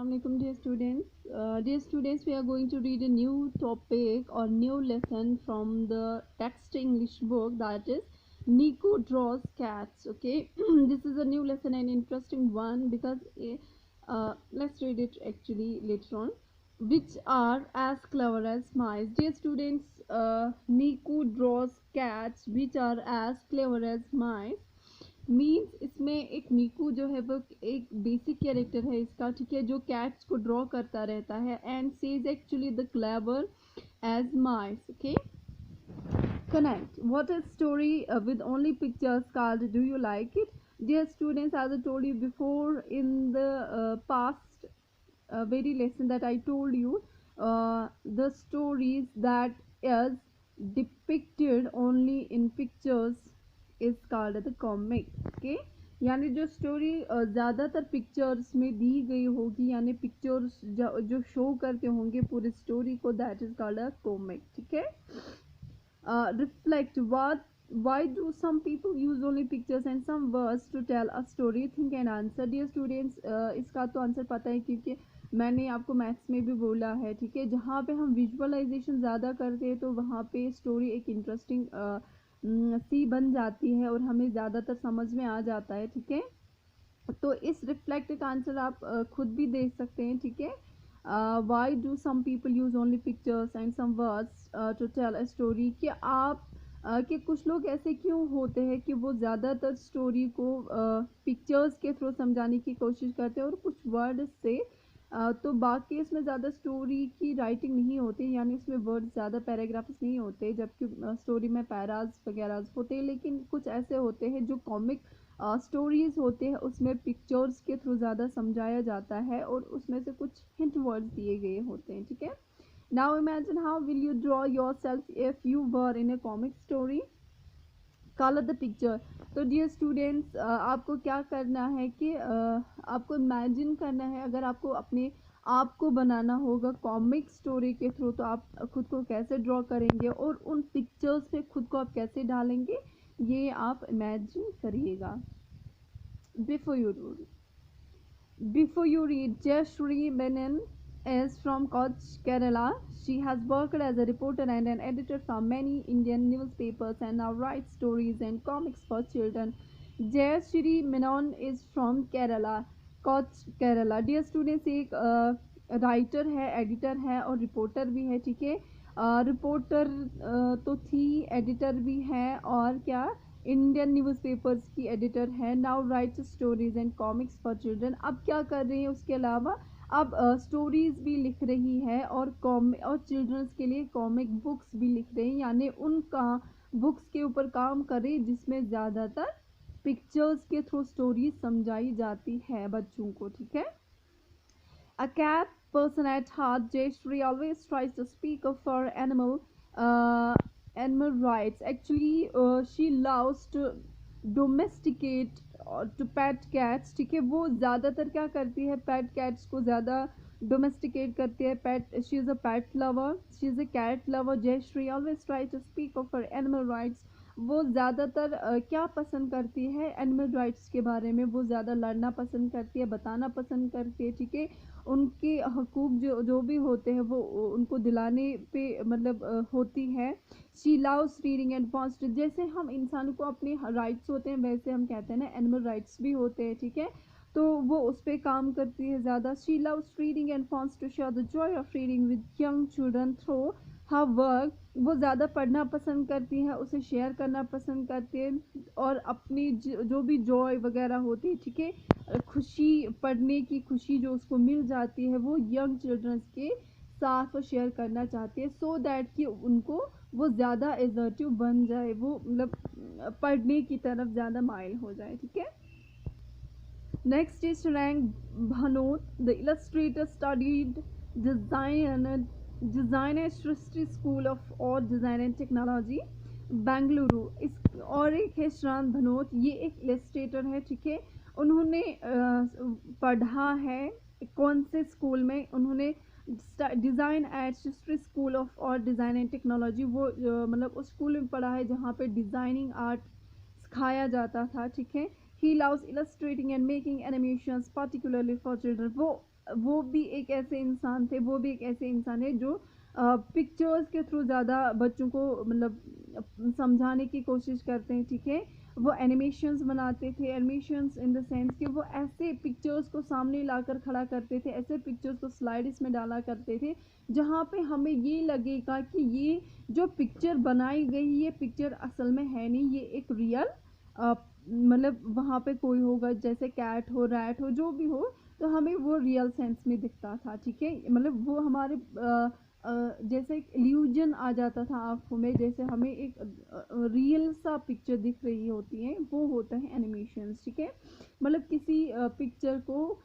Assalamualaikum dear students. Dear students, we are going to read a new topic or new lesson from the text English book, that is Nico Draws Cats. Okay, this is a new lesson and interesting one because let's read it actually later on. Which are as clever as mice. Dear students, Nico draws cats which are as clever as mice means इसमें एक नीकू जो है वो एक basic character है इसका, ठीक है, जो कैट्स को ड्रॉ करता रहता है and C is actually the clever age mice. Okay, connect. What is story with only pictures called? Do you like it? Dear students, as I told you before in the past very lesson that I told you, the stories that is depicted only in pictures is called the comic. Okay, यानी जो story ज़्यादातर pictures में दी गई होगी, यानी pictures जो show करते होंगे पूरी स्टोरी को, that is called a comic. ठीक है. Reflect what, why do some people use only pictures and some words to tell a story? Think and answer. Dear students, इसका तो आंसर पता है क्योंकि मैंने आपको मैथ्स में भी बोला है. ठीक है, जहाँ पे हम विजुअलाइजेशन ज़्यादा करते हैं तो वहाँ पे स्टोरी एक इंटरेस्टिंग सी बन जाती है और हमें ज़्यादातर समझ में आ जाता है. ठीक है, तो इस रिफ्लेक्ट का आंसर आप खुद भी दे सकते हैं. ठीक है. Why do some people use only pictures and some words to tell a story? कि आप कि कुछ लोग ऐसे क्यों होते हैं कि वो ज़्यादातर स्टोरी को पिक्चर्स के थ्रू समझाने की कोशिश करते हैं और कुछ वर्ड से तो बाकी इसमें ज़्यादा स्टोरी की राइटिंग नहीं होती, यानी उसमें वर्ड ज़्यादा पैराग्राफ्स नहीं होते, जबकि स्टोरी में पैराज वगैरह होते हैं. लेकिन कुछ ऐसे होते हैं जो कॉमिक स्टोरीज होते हैं उसमें पिक्चर्स के थ्रू ज़्यादा समझाया जाता है और उसमें से कुछ हिंट वर्ड्स दिए गए होते हैं. ठीक है. Now imagine how will you draw your self if you were in A comic story. Colour the picture. तो डियर स्टूडेंट्स, आपको क्या करना है कि आपको इमेजिन करना है, अगर आपको अपने आप को बनाना होगा कॉमिक स्टोरी के थ्रू तो आप खुद को कैसे ड्रॉ करेंगे और उन पिक्चर्स में खुद को आप कैसे डालेंगे, ये आप इमेजिन करिएगा. Before you read, Jayashree Menon is from Koch, Kerala. She has worked as a reporter and an editor for many Indian newspapers and now writes stories and comics for children. Jayashree Menon is from Kerala, Koch, Kerala. Dear students, एक writer है, editor है और reporter भी है. ठीक है, reporter तो थी, एडिटर भी है और क्या इंडियन न्यूज़पेपर्स की एडिटर है. Now rights stories and comics for children. अब क्या कर रही है, उसके अलावा अब स्टोरीज भी लिख रही है और चिल्ड्रंस के लिए कॉमिक बुक्स भी लिख रही है, यानी उनका बुक्स के ऊपर काम कर रही है जिसमें ज़्यादातर पिक्चर्स के थ्रू स्टोरीज समझाई जाती है बच्चों को. ठीक है. A cat person at heart, Jayashree always tries to speak of her animal rights. Actually, she loves to domesticate to pet cats. ठीक है, वो ज़्यादातर क्या करती है, पेट कैट्स को ज़्यादा डोमेस्टिकेट करती है. Pet, she is a pet lover, she is a cat lover. Jayashree always try to speak of her animal rights. वो ज़्यादातर क्या पसंद करती है, एनिमल राइट्स के बारे में वो ज़्यादा लड़ना पसंद करती है, बताना पसंद करती है. ठीक है, उनके हकूक़ जो भी होते हैं वो उनको दिलाने पे मतलब होती है. She loves reading and wants to, जैसे हम इंसान को अपने राइट्स होते हैं वैसे हम कहते हैं ना एनिमल राइट्स भी होते हैं. ठीक है, तो वो उस पर काम करती है ज़्यादा. She loves reading and wants to share the joy of reading with young children through her work. वो ज़्यादा पढ़ना पसंद करती है, उसे शेयर करना पसंद करती है और अपनी जो भी जॉय वगैरह होती है, ठीक है, खुशी, पढ़ने की खुशी जो उसको मिल जाती है वो यंग चिल्ड्रंस के साथ वो शेयर करना चाहती है, सो दैट कि उनको वो ज़्यादा एजर्टिव बन जाए, वो मतलब पढ़ने की तरफ ज़्यादा माइल हो जाए. ठीक है. नेक्स्ट इज रैंक Bhanot. The illustrator studied design at Srishti school of art design and technology Bengaluru. इस और एक है श्रांत भनोत, ये एक इलस्ट्रेटर है. ठीक है, उन्होंने पढ़ा है कौन से स्कूल में, उन्होंने design at Srishti school of art design and technology, वो मतलब उस स्कूल में पढ़ा है जहाँ पे डिज़ाइनिंग आर्ट सिखाया जाता था. ठीक है. He loves illustrating and making animations particularly for children. वो वो भी एक ऐसे इंसान थे, वो भी एक ऐसे इंसान है जो पिक्चर्स के थ्रू ज़्यादा बच्चों को मतलब समझाने की कोशिश करते हैं, ठीक है। वो एनिमेशंस बनाते थे, एनिमेशंस इन द सेंस कि वो ऐसे पिक्चर्स को सामने लाकर खड़ा करते थे, ऐसे पिक्चर्स को स्लाइड्स में डाला करते थे जहाँ पे हमें ये लगेगा कि ये जो पिक्चर बनाई गई, ये पिक्चर असल में है नहीं, ये एक रियल मतलब वहाँ पे कोई होगा, जैसे कैट हो, रैट हो, जो भी हो, तो हमें वो रियल सेंस में दिखता था, ठीक है। मतलब वो हमारे जैसे एक इल्यूजन आ जाता था आँखों में, जैसे हमें एक रियल सा पिक्चर दिख रही होती है, वो होता है एनिमेशंस, ठीक है। मतलब किसी पिक्चर को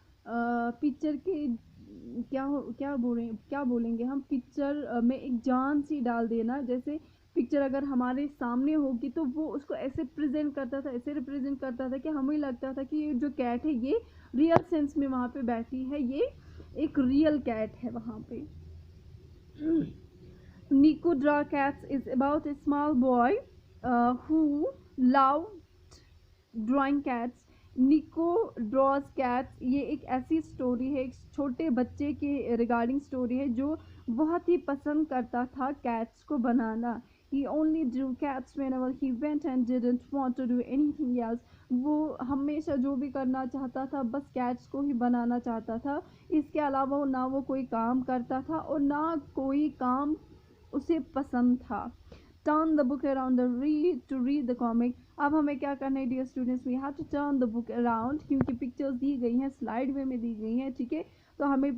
पिक्चर के क्या बोलेंगे हम, पिक्चर में एक जान सी डाल देना। जैसे पिक्चर अगर हमारे सामने होगी तो वो उसको ऐसे प्रेजेंट करता था, ऐसे रिप्रेजेंट करता था कि हमें लगता था कि ये जो कैट है ये रियल सेंस में वहाँ पे बैठी है, ये एक रियल कैट है वहाँ पे। Nico Draw Cats is about a small boy who loved drawing cats. निको ड्रॉज कैट्स, ये एक ऐसी स्टोरी है, एक छोटे बच्चे के रिगार्डिंग स्टोरी है जो बहुत ही पसंद करता था कैट्स को बनाना। He only drew cats whenever he went and didn't want to do anything else. वो हमेशा जो भी करना चाहता था बस कैट्स को ही बनाना चाहता था, इसके अलावा वो ना वो कोई काम करता था और ना कोई काम उसे पसंद था। Turn the book around read to read the comic. अब हमें क्या करना है dear students, we have to turn the book around, क्योंकि पिक्चर्स दी गई हैं, स्लाइड वे में दी गई हैं, ठीक है। तो हमें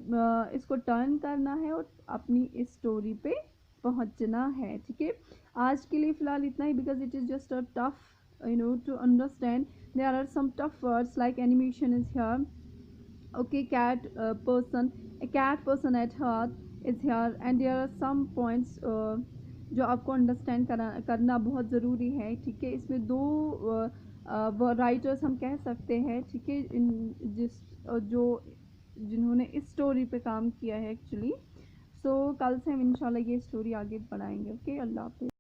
इसको टर्न करना है और अपनी इस स्टोरी पे पहुंचना है, ठीक है। आज के लिए फ़िलहाल इतना ही, because it is just a tough to understand. There are some tough words like animation is here. Okay, a cat person at heart is here, and there are some points जो आपको अंडरस्टैंड करना बहुत ज़रूरी है, ठीक है। इसमें दो राइटर्स हम कह सकते हैं, ठीक है, जो जिन्होंने इस स्टोरी पे काम किया है एक्चुअली। सो कल से हम इंशाल्लाह ये स्टोरी आगे बढ़ाएंगे। ओके, अल्लाह हाफिज़।